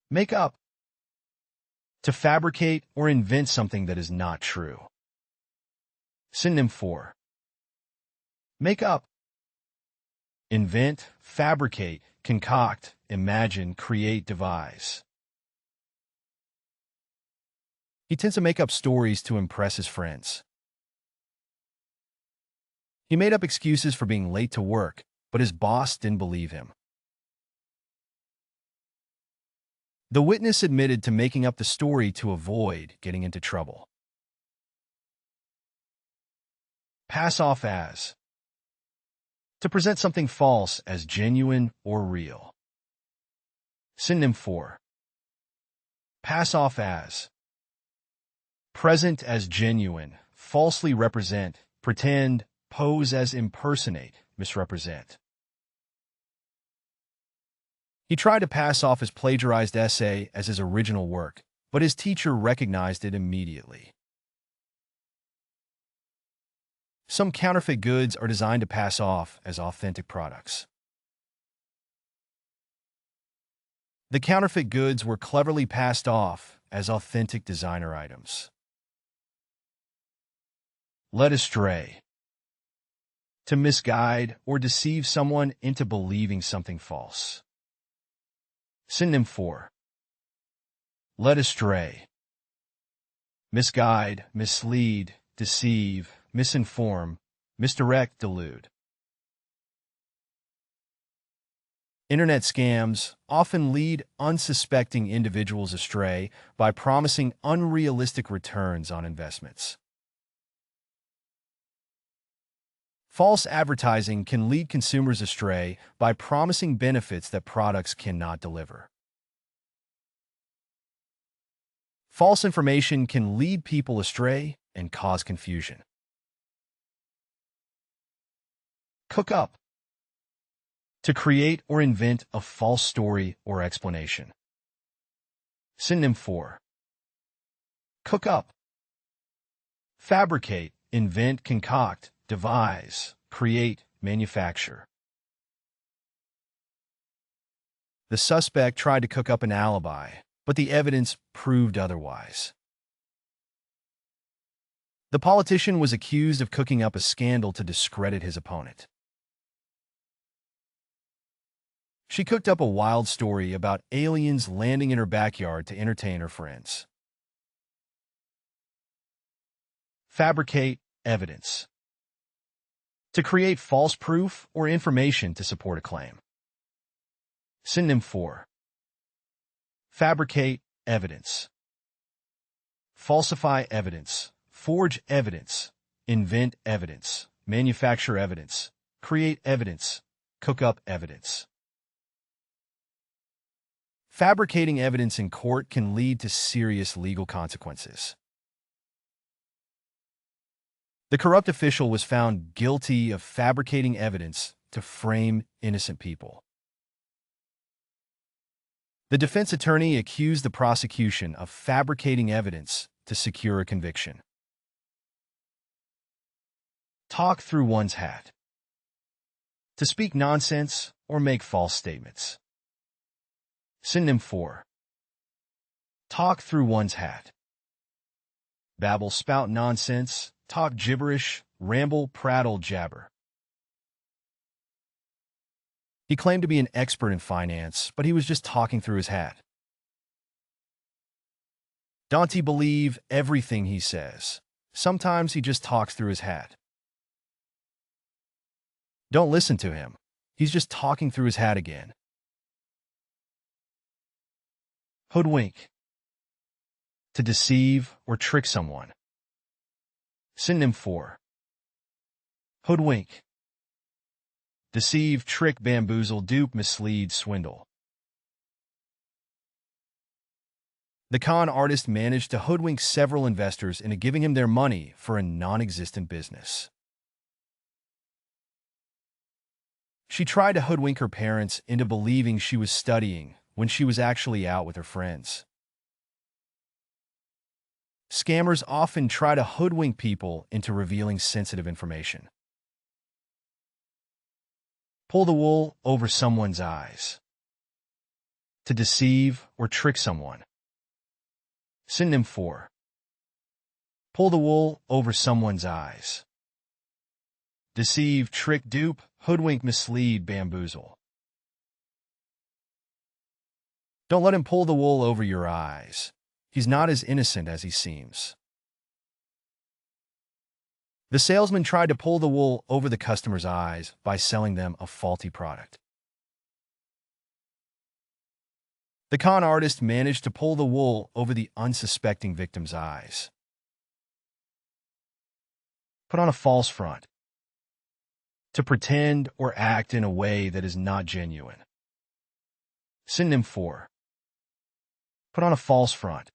Make up. To fabricate or invent something that is not true. Synonym for make up. Invent, fabricate, concoct, imagine, create, devise. He tends to make up stories to impress his friends. He made up excuses for being late to work, but his boss didn't believe him. The witness admitted to making up the story to avoid getting into trouble. Pass off as. To present something false as genuine or real. Synonym for pass off as. Present as genuine, falsely represent, pretend, pose as impersonate, misrepresent. He tried to pass off his plagiarized essay as his original work, but his teacher recognized it immediately. Some counterfeit goods are designed to pass off as authentic products. The counterfeit goods were cleverly passed off as authentic designer items. Led astray. To misguide or deceive someone into believing something false. Synonym for led astray. Misguide, mislead, deceive, misinform, misdirect, delude. Internet scams often lead unsuspecting individuals astray by promising unrealistic returns on investments. False advertising can lead consumers astray by promising benefits that products cannot deliver. False information can lead people astray and cause confusion. Cook up. To create or invent a false story or explanation. Synonym for cook up. Fabricate, invent, concoct, devise, create, manufacture. The suspect tried to cook up an alibi, but the evidence proved otherwise. The politician was accused of cooking up a scandal to discredit his opponent. She cooked up a wild story about aliens landing in her backyard to entertain her friends. Fabricate evidence. To create false proof or information to support a claim. Synonym for fabricate evidence. Falsify evidence, forge evidence, invent evidence, manufacture evidence, create evidence, cook up evidence. Fabricating evidence in court can lead to serious legal consequences. The corrupt official was found guilty of fabricating evidence to frame innocent people. The defense attorney accused the prosecution of fabricating evidence to secure a conviction. Talk through one's hat. To speak nonsense or make false statements. Synonym for talk through one's hat. Babble, spout nonsense, talk gibberish, ramble, prattle, jabber. He claimed to be an expert in finance, but he was just talking through his hat. Don't believe everything he says. Sometimes he just talks through his hat. Don't listen to him. He's just talking through his hat again. Hoodwink. To deceive or trick someone. Synonym for hoodwink. Deceive, trick, bamboozle, dupe, mislead, swindle. The con artist managed to hoodwink several investors into giving him their money for a non-existent business. She tried to hoodwink her parents into believing she was studying when she was actually out with her friends. Scammers often try to hoodwink people into revealing sensitive information. Pull the wool over someone's eyes. To deceive or trick someone. Synonym for pull the wool over someone's eyes. Deceive, trick, dupe, hoodwink, mislead, bamboozle. Don't let him pull the wool over your eyes. He's not as innocent as he seems. The salesman tried to pull the wool over the customer's eyes by selling them a faulty product. The con artist managed to pull the wool over the unsuspecting victim's eyes. Put on a false front. To pretend or act in a way that is not genuine. Synonym for put on a false front.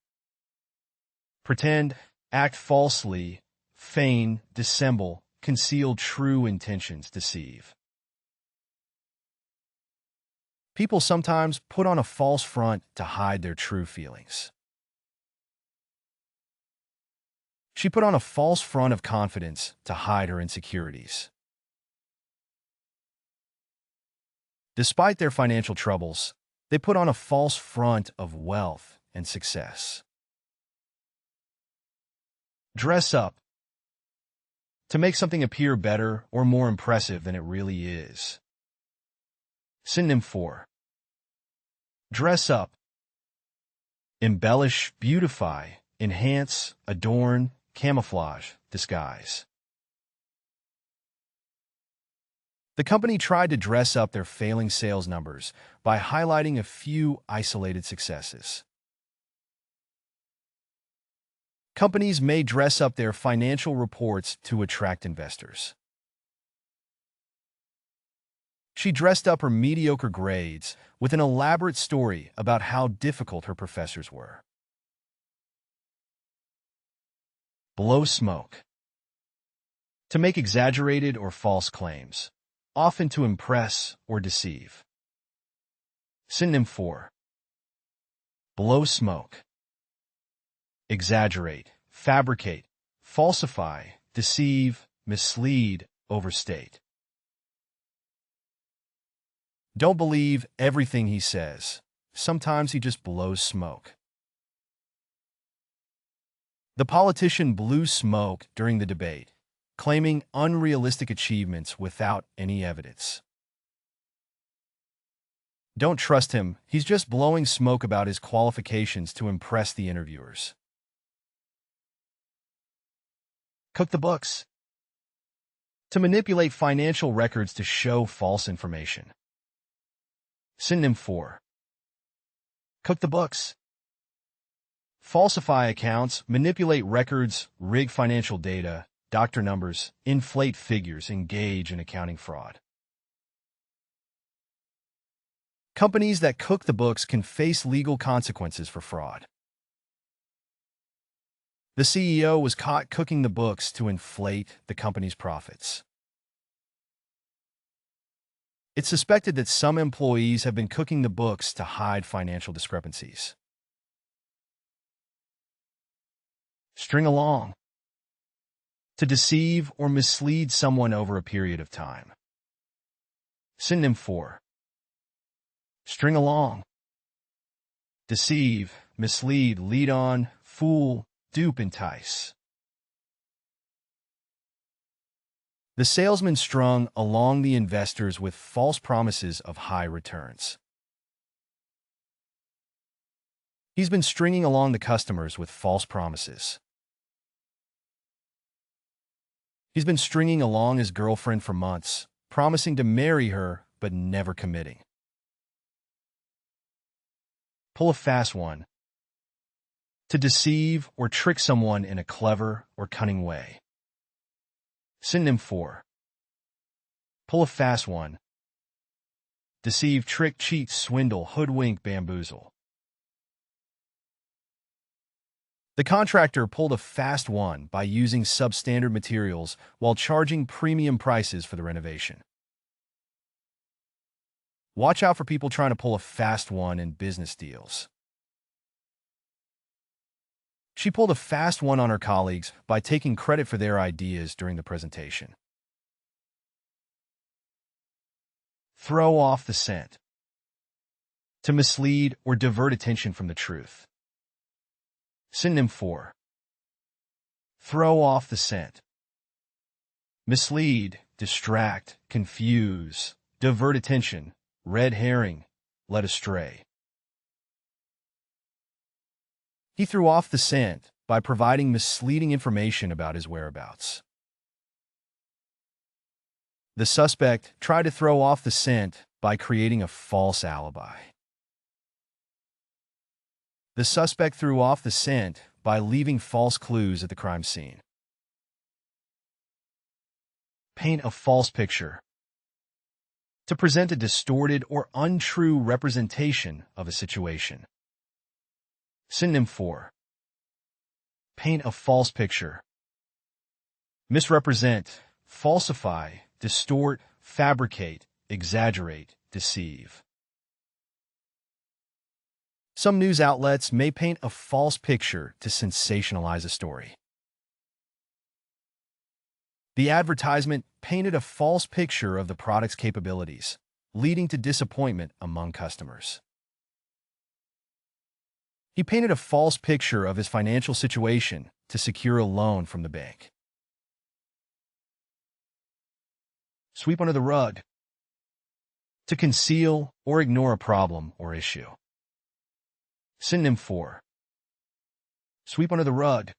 Pretend, act falsely, feign, dissemble, conceal true intentions, deceive. People sometimes put on a false front to hide their true feelings. She put on a false front of confidence to hide her insecurities. Despite their financial troubles, they put on a false front of wealth and success. Dress up. To make something appear better or more impressive than it really is. Synonym for dress up. Embellish, beautify, enhance, adorn, camouflage, disguise. The company tried to dress up their failing sales numbers by highlighting a few isolated successes. Companies may dress up their financial reports to attract investors. She dressed up her mediocre grades with an elaborate story about how difficult her professors were. Blow smoke. To make exaggerated or false claims, often to impress or deceive. Synonym for blow smoke. Exaggerate, fabricate, falsify, deceive, mislead, overstate. Don't believe everything he says. Sometimes he just blows smoke. The politician blew smoke during the debate, claiming unrealistic achievements without any evidence. Don't trust him. He's just blowing smoke about his qualifications to impress the interviewers. Cook the books. To manipulate financial records to show false information. Synonym for cook the books. Falsify accounts, manipulate records, rig financial data, doctor numbers, inflate figures, engage in accounting fraud. Companies that cook the books can face legal consequences for fraud. The CEO was caught cooking the books to inflate the company's profits. It's suspected that some employees have been cooking the books to hide financial discrepancies. String along. To deceive or mislead someone over a period of time. Synonym for string along. Deceive, mislead, lead on, fool, dupe, entice. The salesman strung along the investors with false promises of high returns. He's been stringing along the customers with false promises. He's been stringing along his girlfriend for months, promising to marry her but never committing. Pull a fast one. To deceive or trick someone in a clever or cunning way. Synonym for pull a fast one. Deceive, trick, cheat, swindle, hoodwink, bamboozle. The contractor pulled a fast one by using substandard materials while charging premium prices for the renovation. Watch out for people trying to pull a fast one in business deals. She pulled a fast one on her colleagues by taking credit for their ideas during the presentation. Throw off the scent. To mislead or divert attention from the truth. Synonym for throw off the scent. Mislead, distract, confuse, divert attention, red herring, led astray. He threw off the scent by providing misleading information about his whereabouts. The suspect tried to throw off the scent by creating a false alibi. The suspect threw off the scent by leaving false clues at the crime scene. Paint a false picture. To present a distorted or untrue representation of a situation. Synonym for paint a false picture. Misrepresent, falsify, distort, fabricate, exaggerate, deceive. Some news outlets may paint a false picture to sensationalize a story. The advertisement painted a false picture of the product's capabilities, leading to disappointment among customers. He painted a false picture of his financial situation to secure a loan from the bank. Sweep under the rug. To conceal or ignore a problem or issue. Synonym for sweep under the rug.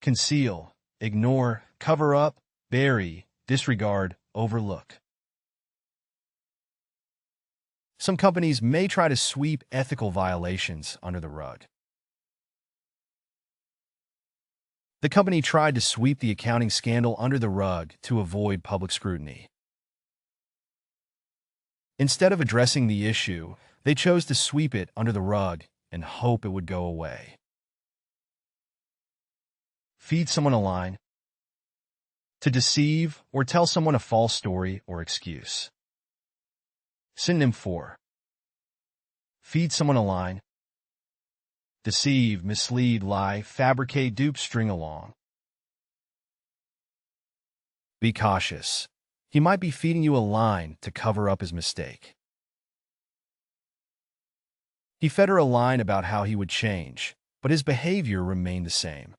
Conceal, ignore, cover up, bury, disregard, overlook. Some companies may try to sweep ethical violations under the rug. The company tried to sweep the accounting scandal under the rug to avoid public scrutiny. Instead of addressing the issue, they chose to sweep it under the rug and hope it would go away. Feed someone a line. To deceive or tell someone a false story or excuse. Synonym for feed someone a line. Deceive, mislead, lie, fabricate, dupe, string along. Be cautious. He might be feeding you a line to cover up his mistake. He fed her a line about how he would change, but his behavior remained the same.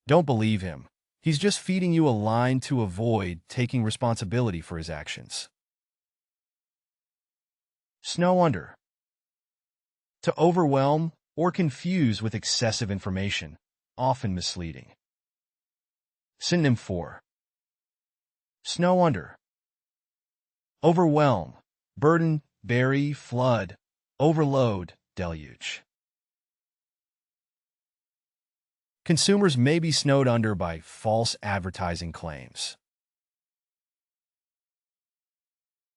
Don't believe him. He's just feeding you a line to avoid taking responsibility for his actions. Snow under. To overwhelm or confuse with excessive information, often misleading. Synonym for snow under. Overwhelm, burden, bury, flood, overload, deluge. Consumers may be snowed under by false advertising claims.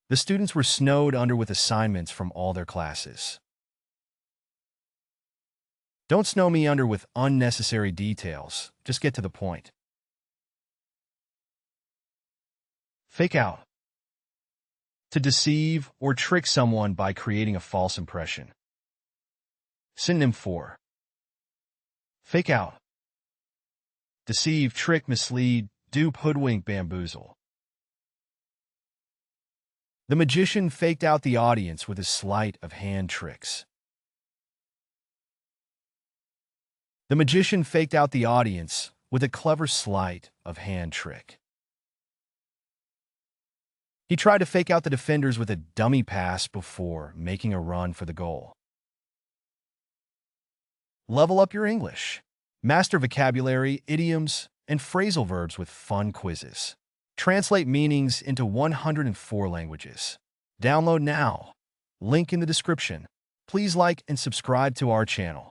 The students were snowed under with assignments from all their classes. Don't snow me under with unnecessary details. Just get to the point. Fake out. To deceive or trick someone by creating a false impression. Synonym for fake out. Deceive, trick, mislead, dupe, hoodwink, bamboozle. The magician faked out the audience with his sleight of hand tricks. The magician faked out the audience with a clever sleight of hand trick. He tried to fake out the defenders with a dummy pass before making a run for the goal. Level up your English. Master vocabulary, idioms, and phrasal verbs with fun quizzes. Translate meanings into 104 languages. Download now. Link in the description. Please like and subscribe to our channel.